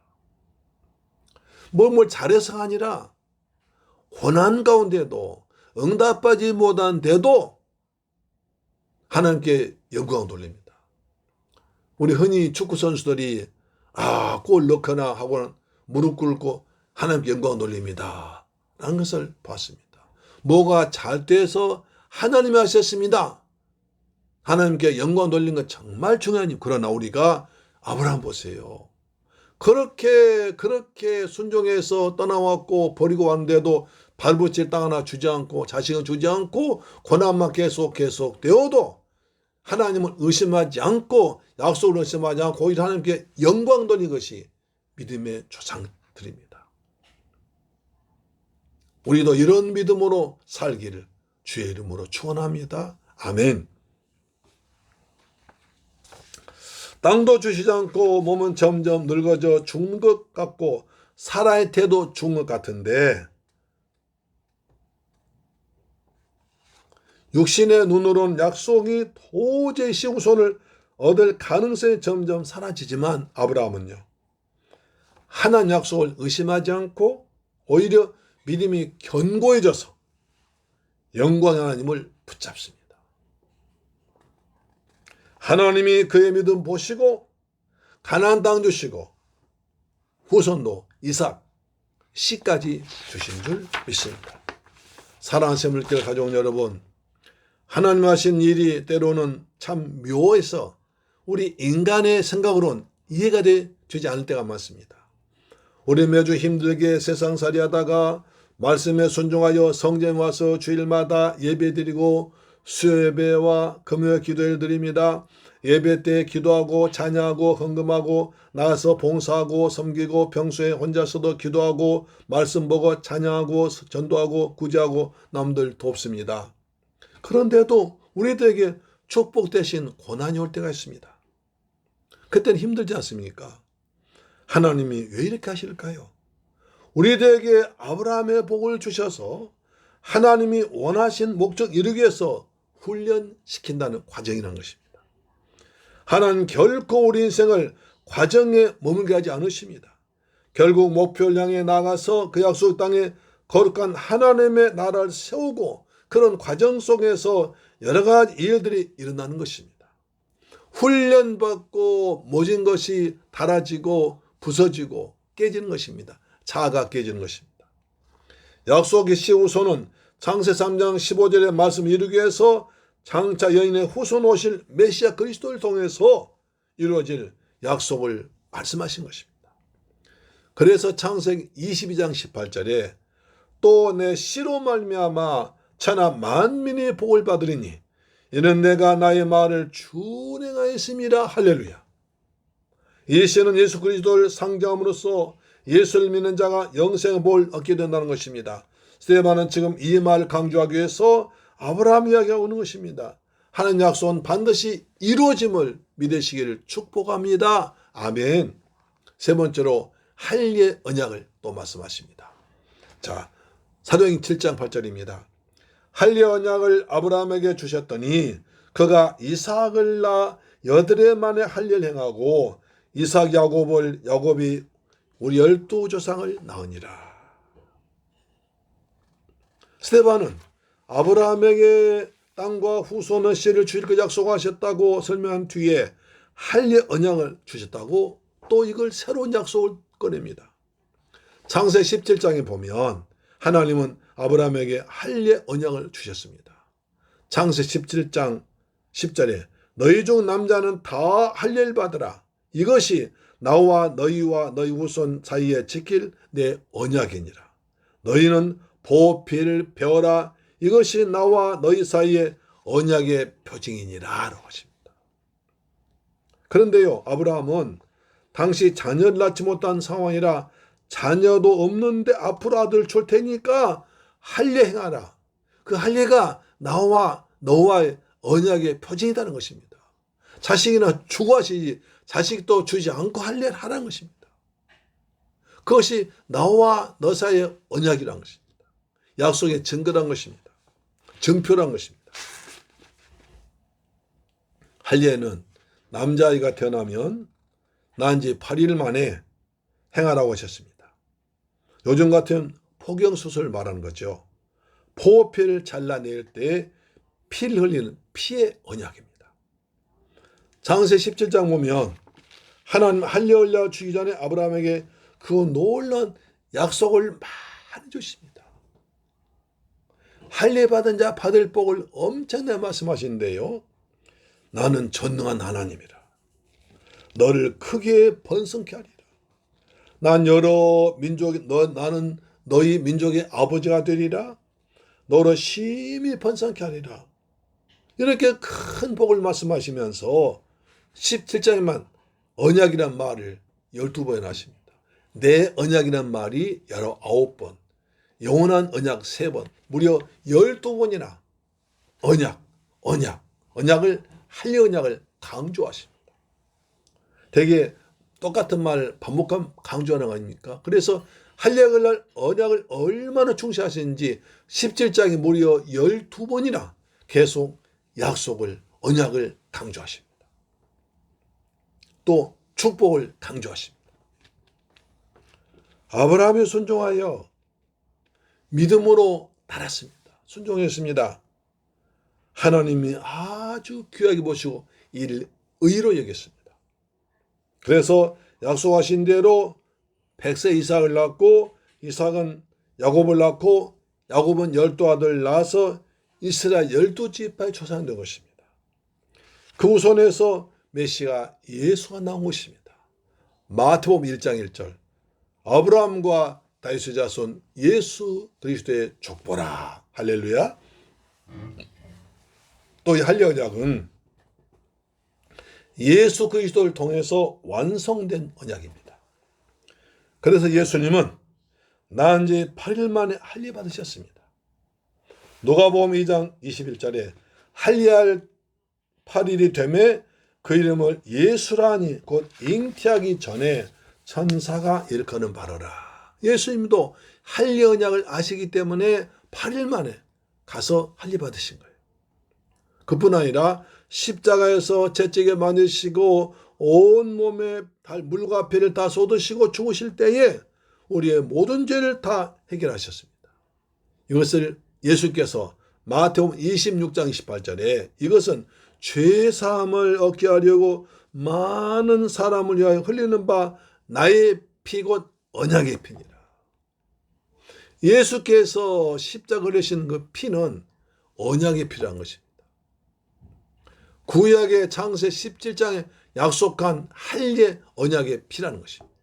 뭘 잘해서가 아니라 고난 가운데도 응답하지 못한데도 하나님께 영광을 돌립니다. 우리 흔히 축구 선수들이 골 넣거나 하고는 무릎 꿇고 하나님께 영광을 돌립니다 라는 것을 봤습니다. 뭐가 잘 돼서 하나님이 하셨습니다. 하나님께 영광 돌리는 건 정말 중요한 일. 그러나 우리가 아브라함 보세요. 그렇게 순종해서 떠나왔고 버리고 왔는데도 발붙일 땅 하나 주지 않고 자식은 주지 않고 고난만 계속 되어도 하나님을 의심하지 않고 약속을 의심하지 않고 오히려 하나님께 영광 돌리는 것이 믿음의 조상들입니다. 우리도 이런 믿음으로 살기를 주의 이름으로 축원합니다. 아멘. 땅도 주시지 않고 몸은 점점 늙어져 죽는 것 같고 살아야 돼도 죽는 것 같은데 육신의 눈으로는 약속이 도저히 시우손을 얻을 가능성이 점점 사라지지만 아브라함은요. 하나님 약속을 의심하지 않고 오히려 믿음이 견고해져서 영광의 하나님을 붙잡습니다. 하나님이 그의 믿음 보시고 가나안 땅 주시고 후손도 이삭 씨까지 주신 줄 믿습니다. 사랑하는 샘물길 가족 여러분, 하나님 하신 일이 때로는 참 묘해서 우리 인간의 생각으로는 이해가 되지 않을 때가 많습니다. 우리 매주 힘들게 세상살이 하다가 말씀에 순종하여 성전에 와서 주일마다 예배드리고 수요예배와 금요 기도를 드립니다. 예배 때 기도하고 찬양하고 헌금하고 나가서 봉사하고 섬기고 평소에 혼자서도 기도하고 말씀 보고 찬양하고 전도하고 구제하고 남들 돕습니다. 그런데도 우리들에게 축복 대신 고난이 올 때가 있습니다. 그때는 힘들지 않습니까? 하나님이 왜 이렇게 하실까요? 우리들에게 아브라함의 복을 주셔서 하나님이 원하신 목적 이루기 위해서 훈련시킨다는 과정이라는 것입니다. 하나님 결코 우리 인생을 과정에 머물게 하지 않으십니다. 결국 목표를 향해 나가서 그 약속 땅에 거룩한 하나님의 나라를 세우고 그런 과정 속에서 여러 가지 일들이 일어나는 것입니다. 훈련받고 모진 것이 닳아지고 부서지고 깨지는 것입니다. 자아가 깨지는 것입니다. 약속의 시후손은 창세 3장 15절의 말씀을 이루기 위해서 장차 여인의 후손 오실 메시아 그리스도를 통해서 이루어질 약속을 말씀하신 것입니다. 그래서 창세기 22장 18절에 또 내 씨로 말미암아 천하 만민이 복을 받으리니 이는 내가 나의 말을 준행하였음이라. 할렐루야. 이 씨는 예수 그리스도를 상징함으로써 예수를 믿는 자가 영생의 복을 얻게 된다는 것입니다. 스데반은 지금 이 말을 강조하기 위해서 아브라함 이야기하고 있는 것입니다. 하나님 약속은 반드시 이루어짐을 믿으시기를 축복합니다. 아멘. 세 번째로 할례 언약을 또 말씀하십니다. 자, 사도행전 7장 8절입니다. 할례 언약을 아브라함에게 주셨더니 그가 이삭을 낳아 여드레 만에 할례를 행하고 이삭 야곱이 우리 12조상을 낳으니라. 스데반은 아브라함에게 땅과 후손의 씨를 주실 그 약속하셨다고 설명한 뒤에 할례 언약을 주셨다고 또 이걸 새로운 약속을 꺼냅니다. 창세 17장에 보면 하나님은 아브라함에게 할례 언약을 주셨습니다. 창세 17장 10절에 너희 중 남자는 다 할례를 받으라. 이것이 나와 너희와 너희 후손 사이에 지킬 내 언약이니라. 너희는 보피를 배워라. 이것이 나와 너희 사이에 언약의 표징이니라 라고 하십니다. 그런데요, 아브라함은 당시 자녀를 낳지 못한 상황이라 자녀도 없는데 앞으로 아들 줄 테니까 할례 행하라. 그 할례가 나와 너와의 언약의 표징이라는 것입니다. 자식이나 주고 하시지 자식도 주지 않고 할례를 하라는 것입니다. 그것이 나와 너 사이의 언약이라는 것입니다. 약속의 증거란 것입니다. 증표란 것입니다. 할례는 남자아이가 태어나면 난 지 8일 만에 행하라고 하셨습니다. 요즘 같은 포경수술을 말하는 거죠. 포피를 잘라낼 때 피를 흘리는 피의 언약입니다. 창세 17장 보면 하나님 할례 주기 전에 아브라함에게 그 놀라운 약속을 많이 주십니다. 할례 받은 자 받을 복을 엄청나게 말씀하시는데요. 나는 전능한 하나님이라. 너를 크게 번성케 하리라. 난 여러 민족, 나는 너희 민족의 아버지가 되리라. 너로 심히 번성케 하리라. 이렇게 큰 복을 말씀하시면서 17장에만 언약이란 말을 12번 하십니다. 내 언약이란 말이 19번, 영원한 언약 3번, 무려 12번이나 언약을 할례 언약을 강조하십니다. 되게 똑같은 말 반복하면 강조하는 거 아닙니까? 그래서 할례 언약을 얼마나 충실하시는지 17장에 무려 12번이나 계속 약속을, 언약을 강조하십니다. 또 축복을 강조하십니다. 아브라함이 순종하여 믿음으로 따랐습니다. 순종했습니다. 하나님이 아주 귀하게 보시고 이를 의로 여겼습니다. 그래서 약속하신 대로 100세 이삭을 낳고 이삭은 야곱을 낳고 야곱은 12아들 낳아서 이스라엘 12지파의 조상이 된 것입니다. 그 후손에서 메시아 예수가 나온 것입니다. 마태복음 1장 1절 아브라함과 다윗의 자손 예수 그리스도의 족보라. 할렐루야. 또 이 할례 언약은 예수 그리스도를 통해서 완성된 언약입니다. 그래서 예수님은 난 지 8일 만에 할례 받으셨습니다. 누가복음 2장 21절에 할례할 8일이 되매 그 이름을 예수라니 곧 잉태하기 전에 천사가 일컫는 바로라. 예수님도 할례 언약을 아시기 때문에 8일 만에 가서 할례 받으신 거예요. 그뿐 아니라 십자가에서 채찍에 맞으시고 온몸에 물과 피를 다 쏟으시고 죽으실 때에 우리의 모든 죄를 다 해결하셨습니다. 이것을 예수께서 마태복음 26장 28절에 이것은 죄사함을 얻게 하려고 많은 사람을 위하여 흘리는 바 나의 피 곧 언약의 피니라. 예수께서 십자가 흘리신 그 피는 언약의 피라는 것입니다. 구약의 창세 17장에 약속한 할례 언약의 피라는 것입니다.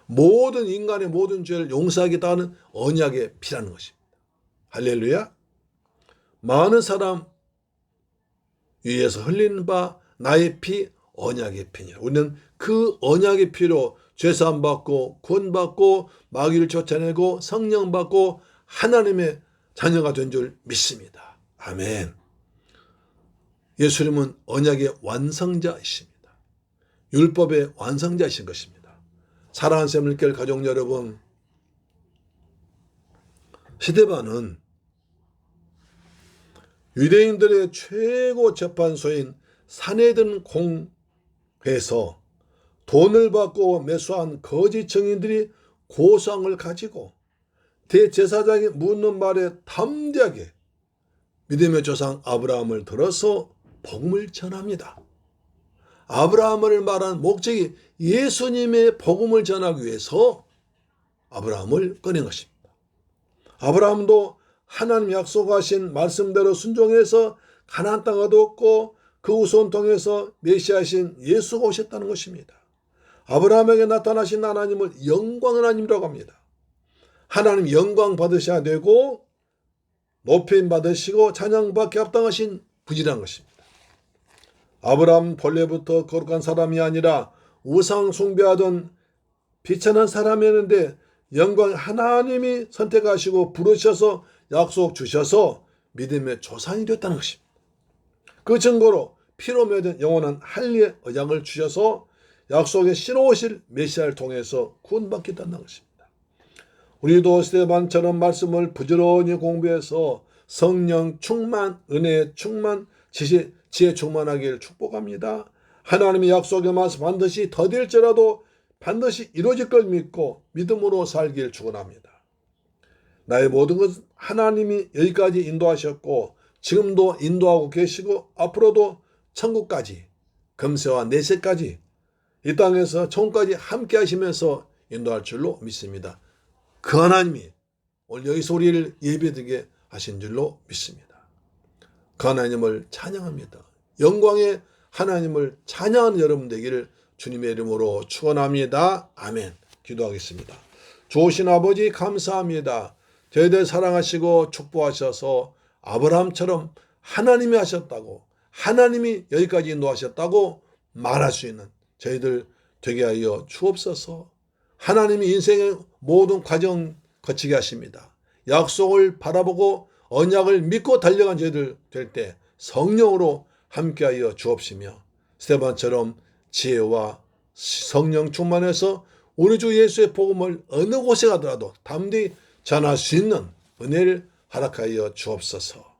모든 인간의 모든 죄를 용서하겠다 하는 언약의 피라는 것입니다. 할렐루야. 많은 사람 위에서 흘리는 바 나의 피 언약의 피니라. 우리는 그 언약의 피로 죄사함 받고 구원받고 마귀를 쫓아내고 성령 받고 하나님의 자녀가 된 줄 믿습니다. 아멘. 예수님은 언약의 완성자이십니다. 율법의 완성자이신 것입니다. 사랑하는 샘물교회 가족 여러분, 스데반은 유대인들의 최고 재판소인 산헤드린 공회에서 돈을 받고 매수한 거짓 증인들이 고소한 가지고 대제사장이 묻는 말에 담대하게 믿음의 조상 아브라함을 들어서 복음을 전합니다. 아브라함을 말한 목적이 예수님의 복음을 전하기 위해서 아브라함을 꺼낸 것입니다. 아브라함도 하나님 약속하신 말씀대로 순종해서 가나안 땅을 얻었고 그 후손 통해서 메시아신 예수가 오셨다는 것입니다. 아브라함에게 나타나신 하나님을 영광 하나님이라고 합니다. 하나님 영광 받으셔야 되고 높임 받으시고 찬양받게 합당하신 분이라는 것입니다. 아브라함 본래부터 거룩한 사람이 아니라 우상 숭배하던 비천한 사람이었는데 영광 하나님이 선택하시고 부르셔서 약속 주셔서 믿음의 조상이 되었다는 것입니다. 그 증거로 피로 맺은 영원한 할례 언약을 주셔서 약속의 씨로 오실 메시아를 통해서 구원받겠다는 것입니다. 우리도 스데반처럼 말씀을 부지런히 공부해서 성령 충만, 은혜 충만, 지혜 충만하기를 축복합니다. 하나님의 약속의 말씀 반드시 더딜지라도 반드시 이루어질 걸 믿고 믿음으로 살기를 축원합니다. 나의 모든 것은 하나님이 여기까지 인도하셨고 지금도 인도하고 계시고 앞으로도 천국까지 금세와 내세까지 이 땅에서 천국까지 함께 하시면서 인도할 줄로 믿습니다. 그 하나님이 오늘 여기서 우리를 예배드리게 하신 줄로 믿습니다. 그 하나님을 찬양합니다. 영광의 하나님을 찬양하는 여러분 되기를 주님의 이름으로 축원합니다. 아멘. 기도하겠습니다. 좋으신 아버지 감사합니다. 저희들 사랑하시고 축복하셔서 아브라함처럼 하나님이 하셨다고, 하나님이 여기까지 인도하셨다고 말할 수 있는 저희들 되게 하여 주옵소서. 하나님이 인생의 모든 과정 거치게 하십니다. 약속을 바라보고 언약을 믿고 달려간 저희들 될 때 성령으로 함께하여 주옵시며 스테반처럼 지혜와 성령 충만해서 우리 주 예수의 복음을 어느 곳에 가더라도 담대히 전할 수 있는 은혜를 허락하여 주옵소서.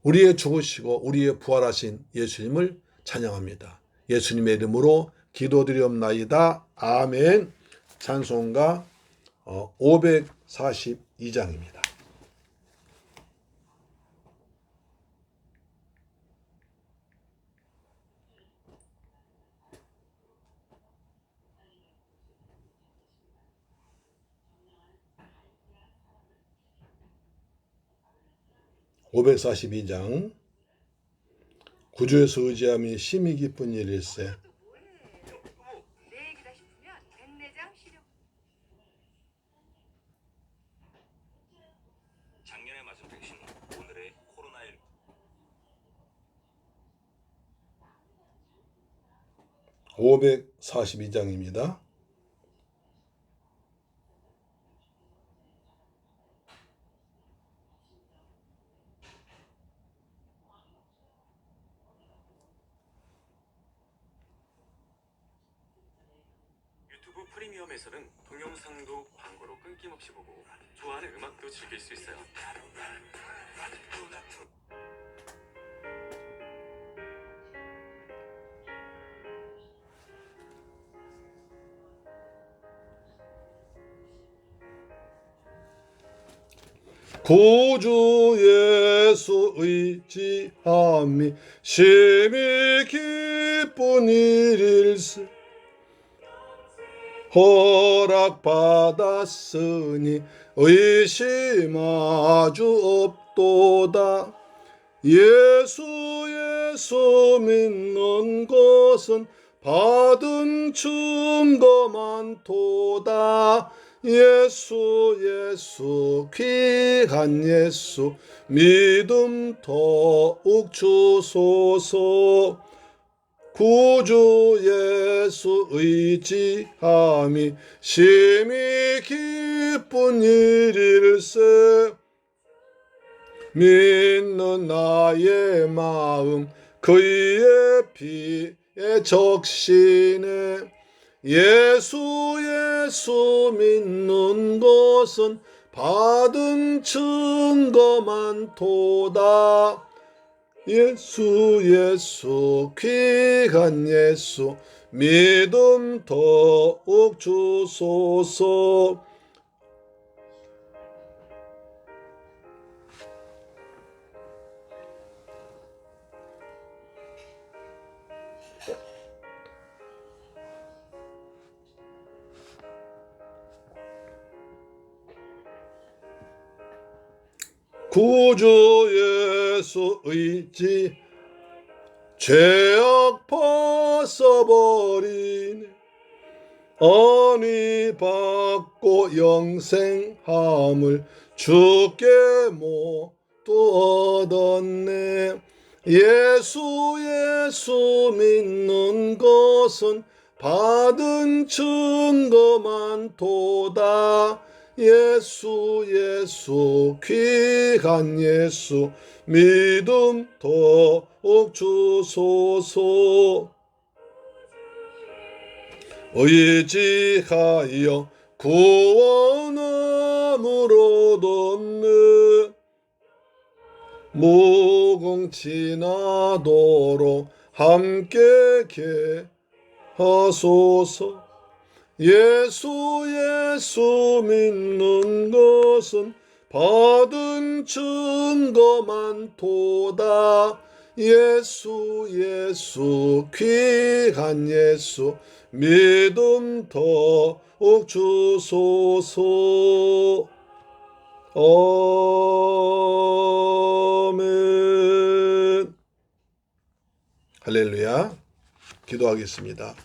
우리의 죽으시고 우리의 부활하신 예수님을 찬양합니다. 예수님의 이름으로 기도드리옵나이다. 아멘. 찬송가 542장입니다. (542장) 구주에서 의지함이 심히 기쁜 일일세. 작년에 맞은 백신, 오늘의 코로나19. 542장입니다. 유튜브 프리미엄에서는 동영상도 광고로 끊김없이 보고 좋아하는 음악도 즐길 수 있어요. 구주 예수 의지함이 심히 기쁜 일일세. 허락받았으니 의심 아주 없도다. 예수 믿는 것은 받은 증거만 도다. 예수 귀한 예수 믿음 더욱 주소서. 구주 예수 의지함이 심히 기쁜 일일세. 믿는 나의 마음 그의 피에 적시네. 예수 믿는 것은 받은 증거만 도다. 예수 귀한 예수 믿음 더욱 주소서. 구주 예수 의지 죄악 벗어버리네. 언위 받고 영생함을 주께 모두 얻었네. 예수 믿는 것은 받은 증거만 도다. 예수 귀한 예수 믿음 더욱 주소서. 의지하여 구원함으로 얻네. 무궁지나도록 함께 하소서. 예수 믿는 것은 받은 증거만 도다. 예수 귀한 예수 믿음 더욱 주소서. 아멘. 할렐루야. 기도하겠습니다.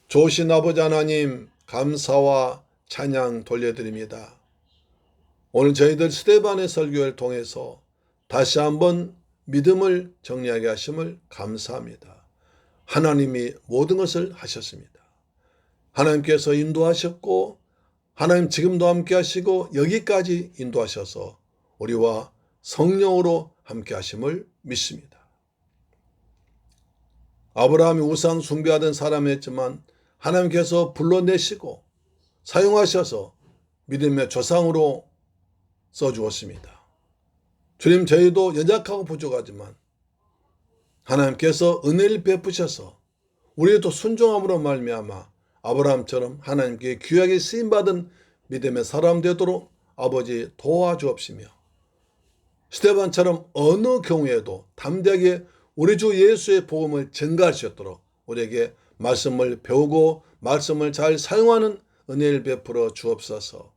좋으신 아버지 하나님, 감사와 찬양 돌려드립니다. 오늘 저희들 스데반의 설교를 통해서 다시 한번 믿음을 정리하게 하심을 감사합니다. 하나님이 모든 것을 하셨습니다. 하나님께서 인도하셨고, 하나님 지금도 함께 하시고 여기까지 인도하셔서 우리와 성령으로 함께 하심을 믿습니다. 아브라함이 우상 숭배하던 사람이었지만 하나님께서 불러내시고 사용하셔서 믿음의 조상으로 써주었습니다. 주님, 저희도 연약하고 부족하지만 하나님께서 은혜를 베푸셔서 우리도 순종함으로 말미암아 아브라함처럼 하나님께 귀하게 쓰임받은 믿음의 사람 되도록 아버지 도와주옵시며, 스데반처럼 어느 경우에도 담대하게 우리 주 예수의 복음을 전가할 수 있도록 우리에게 말씀을 배우고 말씀을 잘 사용하는 은혜를 베풀어 주옵소서.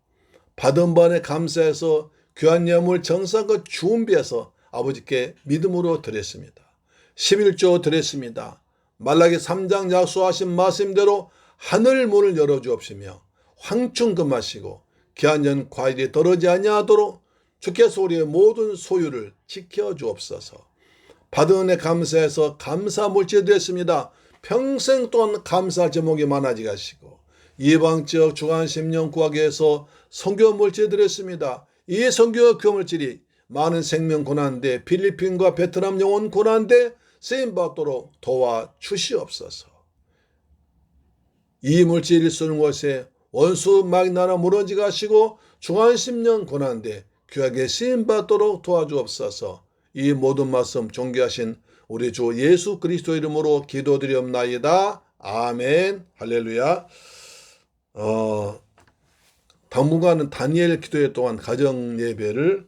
받은 바에 감사해서 귀한 예물 정성껏 준비해서 아버지께 믿음으로 드렸습니다. 11조 드렸습니다. 말라기 3장 약속하신 말씀대로 하늘 문을 열어주옵시며 황충 금하시고 귀한 연 과일이 떨어지지 아니하도록 주께서 우리의 모든 소유를 지켜주옵소서. 받은 은혜 감사해서 감사 물질 드렸습니다. 평생 동안 감사 제목이 많아지게 하시고 이방지역 주간 심령 구하기 위해서 선교 물질 드렸습니다. 이 선교 교물질이 많은 생명 고난데 필리핀과 베트남 영혼 고난데 쓰임받도록 도와주시옵소서. 이 물질을 쓰는 것에 원수 막 나라 무너지게 하시고 중한 10년 고난데 귀하게 쓰임받도록 도와주옵소서. 이 모든 말씀 존귀하신 우리 주 예수 그리스도 이름으로 기도드리옵나이다. 아멘. 할렐루야. 당분간은 다니엘 기도회 동안 가정 예배를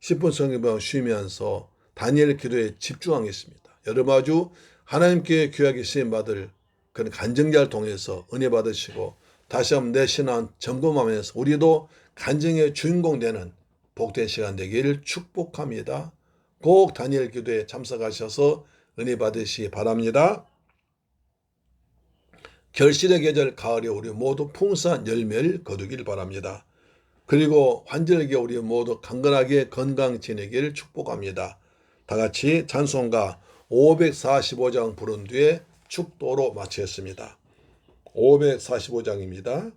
10분 성경을 쉬면서 다니엘 기도에 집중하겠습니다. 여러분 아주 하나님께 귀하게 쓰임받을 그런 간증자를 통해서 은혜 받으시고 다시 한번 내 신앙 점검하면서 우리도 간증의 주인공 되는 복된 시간 되기를 축복합니다. 꼭 다니엘 기도에 참석하셔서 은혜 받으시기 바랍니다. 결실의 계절 가을에 우리 모두 풍성한 열매를 거두길 바랍니다. 그리고 환절기에 우리 모두 강건하게 건강 지내기를 축복합니다. 다 같이 찬송가 545장 부른 뒤에 축도로 마치겠습니다. 545장입니다.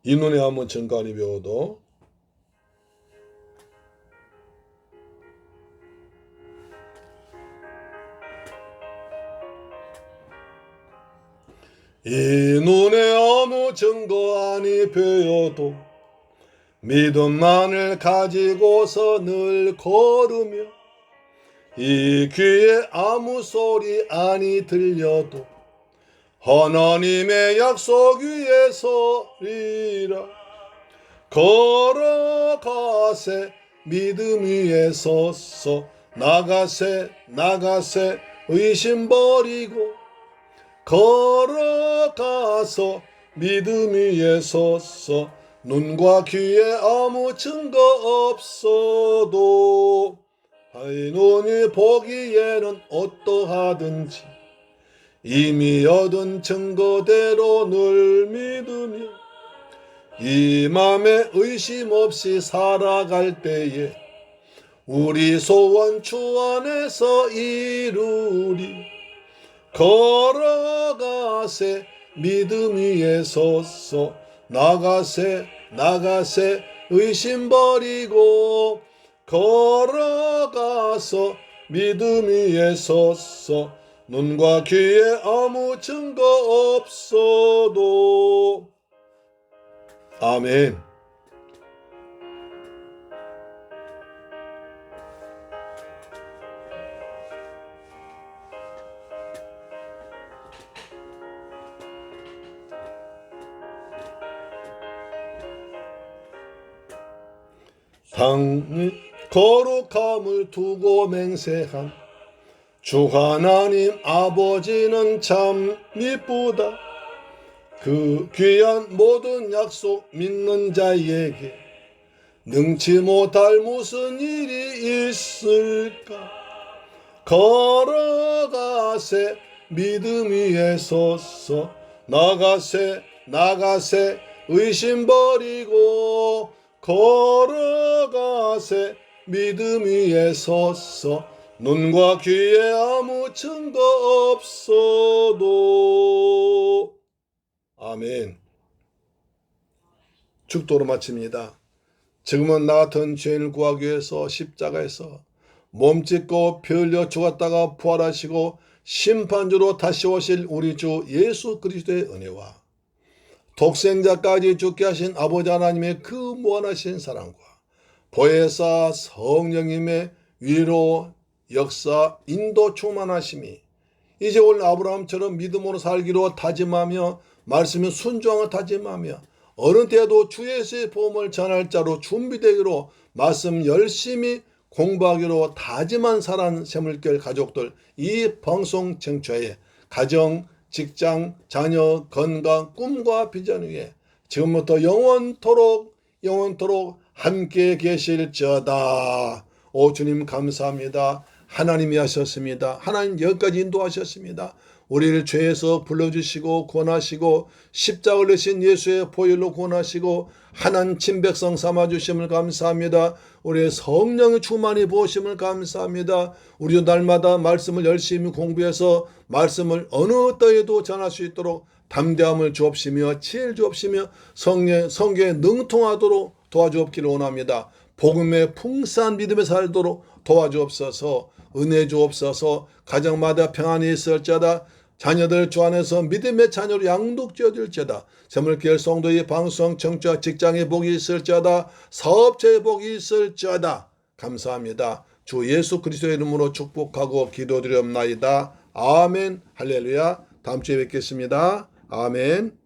이 눈에 한번 정간이 배워도 이 눈에 아무 증거 아니 배워도 믿음만을 가지고서 늘 걸으며 이 귀에 아무 소리 아니 들려도 하나님의 약속 위에 서리라. 걸어가세 믿음 위에 서서 나가세 의심 버리고 걸어가서 믿음 위에 서서 눈과 귀에 아무 증거 없어도 눈이 보기에는 어떠하든지 이미 얻은 증거대로 늘 믿으며 이 맘에 의심 없이 살아갈 때에 우리 소원 주 안에서 이루리. 걸어가세 믿음 위에 서서 나가세 의심 버리고 걸어가서 믿음 위에 서서 눈과 귀에 아무 증거 없어도. 아멘. 당 거룩함을 두고 맹세한 주 하나님 아버지는 참 미쁘다. 그 귀한 모든 약속 믿는 자에게 능치 못할 무슨 일이 있을까. 걸어가세 믿음 위에 서서 나가세 의심 버리고 걸어가세 믿음 위에 서서 눈과 귀에 아무 증거 없어도. 아멘. 축도로 마칩니다. 지금은 나 같은 죄인을 구하기 위해서 십자가에서 몸짓고 피 흘려 죽었다가 부활하시고 심판주로 다시 오실 우리 주 예수 그리스도의 은혜와 독생자까지 죽게 하신 아버지 하나님의 그 무한하신 사랑과 보혜사 성령님의 위로 역사 인도 충만하심이 이제 오늘 아브라함처럼 믿음으로 살기로 다짐하며 말씀에 순종하며 다짐하며 어느 때에도 주 예수의 복음을 전할 자로 준비되기로 말씀 열심히 공부하기로 다짐한 사랑 새물결 가족들, 이 방송 청취에 가정, 직장, 자녀, 건강, 꿈과 비전 위에 지금부터 영원토록 함께 계실지어다. 오 주님 감사합니다. 하나님이 하셨습니다. 하나님 여기까지 인도하셨습니다. 우리를 죄에서 불러주시고 구원하시고 십자가를 지신 예수의 보혈로 구원하시고 하나님 친백성 삼아주심을 감사합니다. 우리의 성령의 충만히 부으심을 감사합니다. 우리도 날마다 말씀을 열심히 공부해서 말씀을 어느 때에도 전할 수 있도록 담대함을 주옵시며 지혜를 주옵시며 성경에 능통하도록 도와주옵기를 원합니다. 복음의 풍성한 믿음에 살도록 도와주옵소서. 은혜 주옵소서. 가정마다 평안이 있을지어다. 자녀들 주 안에서 믿음의 자녀로 양육되어질지어다. 새물결 성도의 방송 청취와 직장의 복이 있을지어다. 사업자의 복이 있을지어다. 감사합니다. 주 예수 그리스도의 이름으로 축복하고 기도드리옵나이다. 아멘. 할렐루야. 다음 주에 뵙겠습니다. 아멘.